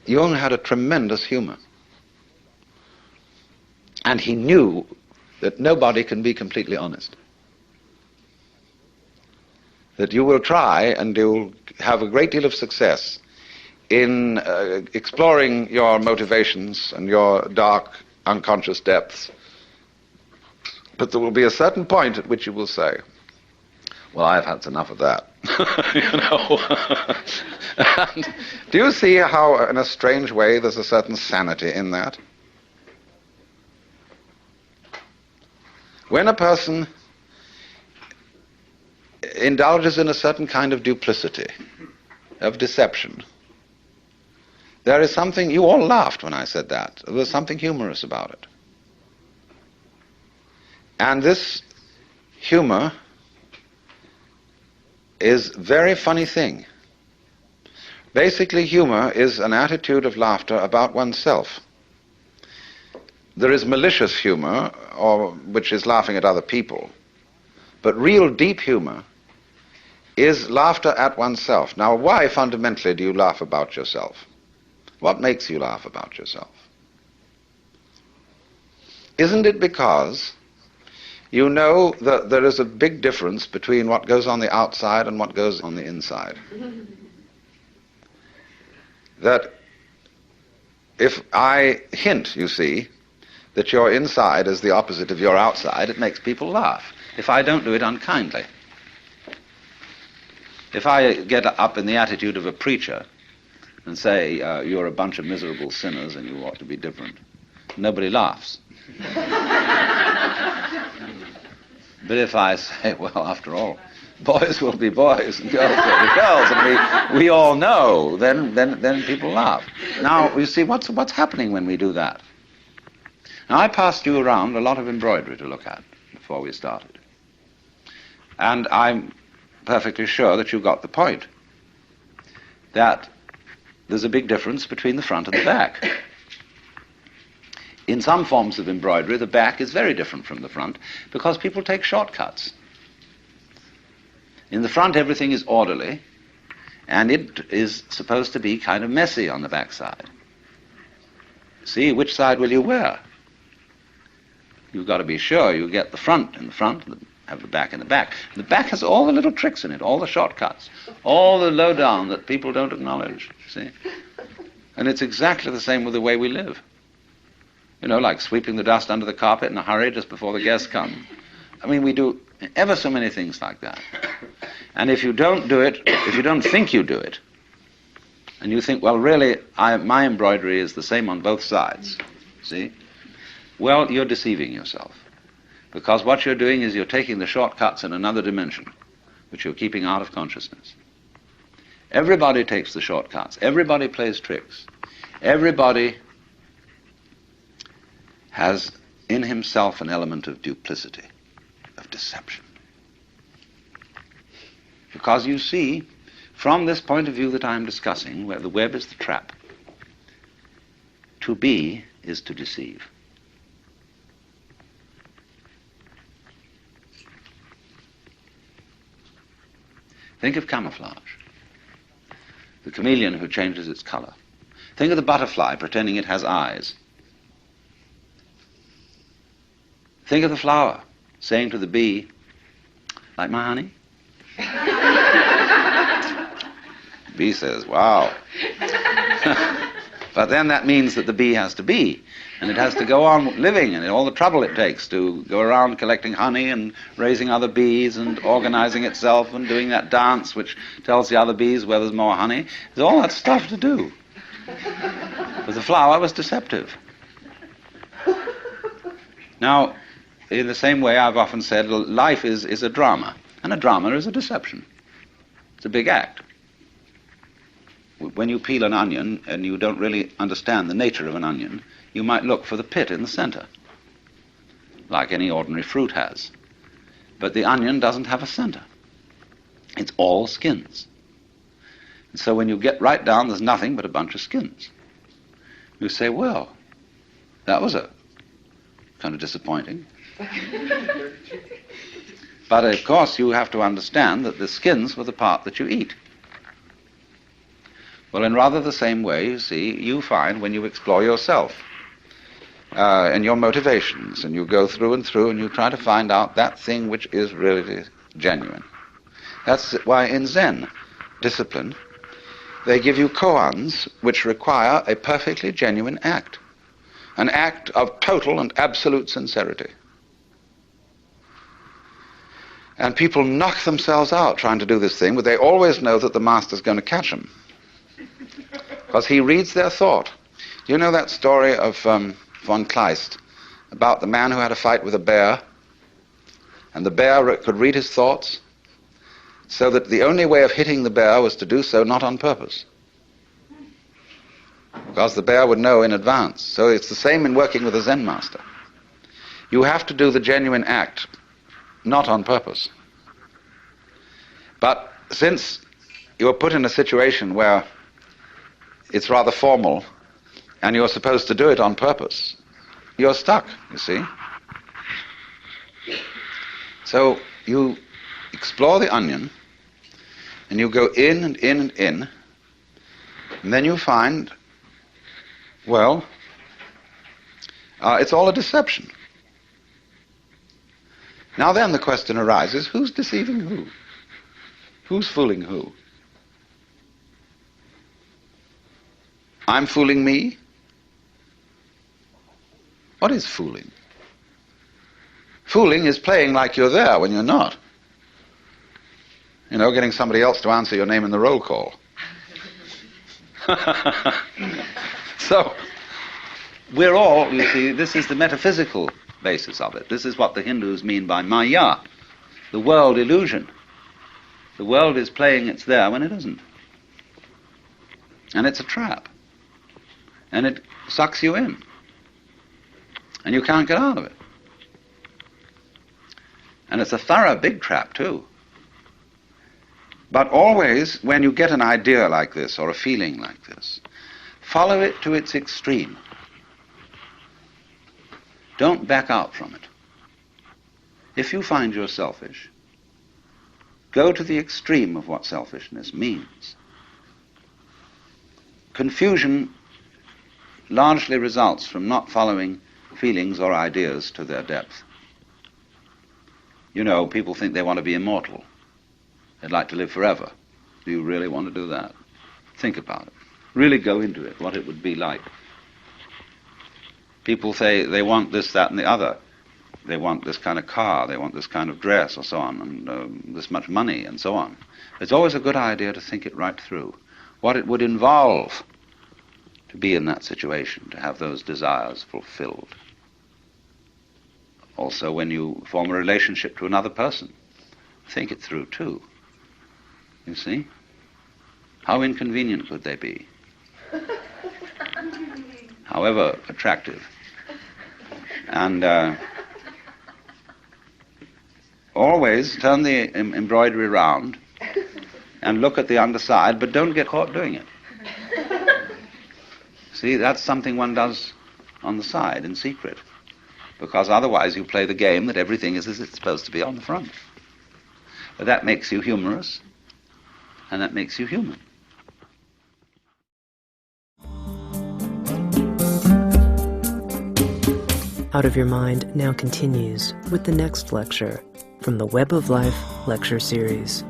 Jung had a tremendous humor. And he knew that nobody can be completely honest. That you will try and you'll have a great deal of success in exploring your motivations and your dark, unconscious depths. But there will be a certain point at which you will say, well, I've had enough of that. You know. And do you see how, in a strange way, there's a certain sanity in that? When a person indulges in a certain kind of duplicity, of deception, there is something, you all laughed when I said that, there was something humorous about it. And this humor is a very funny thing. Basically, humor is an attitude of laughter about oneself. There is malicious humor, which is laughing at other people. But real deep humor is laughter at oneself. Now, why fundamentally do you laugh about yourself? What makes you laugh about yourself? Isn't it because you know that there is a big difference between what goes on the outside and what goes on the inside? That if I hint, you see, that your inside is the opposite of your outside, it makes people laugh. If I don't do it unkindly. If I get up in the attitude of a preacher and say, you're a bunch of miserable sinners and you ought to be different, nobody laughs. But if I say, well, after all, boys will be boys and girls will be girls, and we all know, then people laugh. Now, you see, what's happening when we do that? Now, I passed you around a lot of embroidery to look at before we started. And I'm perfectly sure that you got the point, that there's a big difference between the front and the back. In some forms of embroidery, the back is very different from the front because people take shortcuts. In the front, everything is orderly, and it is supposed to be kind of messy on the back side. See, which side will you wear? You've got to be sure you get the front in the front, have the back in the back. The back has all the little tricks in it, all the shortcuts, all the lowdown that people don't acknowledge, see? And it's exactly the same with the way we live. You know, like sweeping the dust under the carpet in a hurry just before the guests come. I mean, we do ever so many things like that. And if you don't do it, if you don't think you do it, and you think, well, really, my embroidery is the same on both sides, see? Well, you're deceiving yourself. Because what you're doing is you're taking the shortcuts in another dimension, which you're keeping out of consciousness. Everybody takes the shortcuts. Everybody plays tricks. Everybody has in himself an element of duplicity, of deception. Because you see, from this point of view that I'm discussing, where the web is the trap, to be is to deceive. Think of camouflage, the chameleon who changes its color. Think of the butterfly pretending it has eyes. Think of the flower saying to the bee, like my honey? The bee says, wow. But then that means that the bee has to be, and it has to go on living, and all the trouble it takes to go around collecting honey and raising other bees and organizing itself and doing that dance which tells the other bees where there's more honey. There's all that stuff to do. But the flower was deceptive. Now, in the same way, I've often said, life is a drama, and a drama is a deception. It's a big act. When you peel an onion and you don't really understand the nature of an onion, you might look for the pit in the center, like any ordinary fruit has. But the onion doesn't have a center. It's all skins. And so when you get right down, there's nothing but a bunch of skins. You say, well, that was a kind of disappointing. But of course you have to understand that the skins were the part that you eat. Well, in rather the same way, you see, you find when you explore yourself and your motivations, and you go through and you try to find out that thing which is really genuine. That's why in Zen discipline, they give you koans which require a perfectly genuine act, an act of total and absolute sincerity. And people knock themselves out trying to do this thing, but they always know that the master's going to catch them, because he reads their thought. Do you know that story of von Kleist about the man who had a fight with a bear, and the bear could read his thoughts, so that the only way of hitting the bear was to do so not on purpose, because the bear would know in advance. So it's the same in working with a Zen master. You have to do the genuine act, not on purpose. But since you are put in a situation where it's rather formal, and you're supposed to do it on purpose, you're stuck, you see. So you explore the onion, and you go in and in and in, and then you find, well, it's all a deception. Now then the question arises, who's deceiving who? Who's fooling who? I'm fooling me? What is fooling? Fooling is playing like you're there when you're not. You know, getting somebody else to answer your name in the roll call. So, we're all, you see, this is the metaphysical basis of it. This is what the Hindus mean by Maya, the world illusion. The world is playing it's there when it isn't. And it's a trap. And it sucks you in. And you can't get out of it. And it's a thorough big trap, too. But always, when you get an idea like this, or a feeling like this, follow it to its extreme. Don't back out from it. If you find you're selfish, go to the extreme of what selfishness means. Confusion largely results from not following feelings or ideas to their depth. You know, people think they want to be immortal. They'd like to live forever. Do you really want to do that? Think about it. Really go into it, what it would be like. People say they want this, that, and the other. They want this kind of car, they want this kind of dress, or so on, and this much money, and so on. It's always a good idea to think it right through. What it would involve to be in that situation, to have those desires fulfilled. Also, when you form a relationship to another person, think it through too. You see? How inconvenient could they be? However attractive. And always turn the embroidery round and look at the underside, but don't get caught doing it. See, that's something one does on the side in secret, because otherwise you play the game that everything is as it's supposed to be on the front. But that makes you humorous, and that makes you human. Out of Your Mind now continues with the next lecture from the Web of Life lecture series.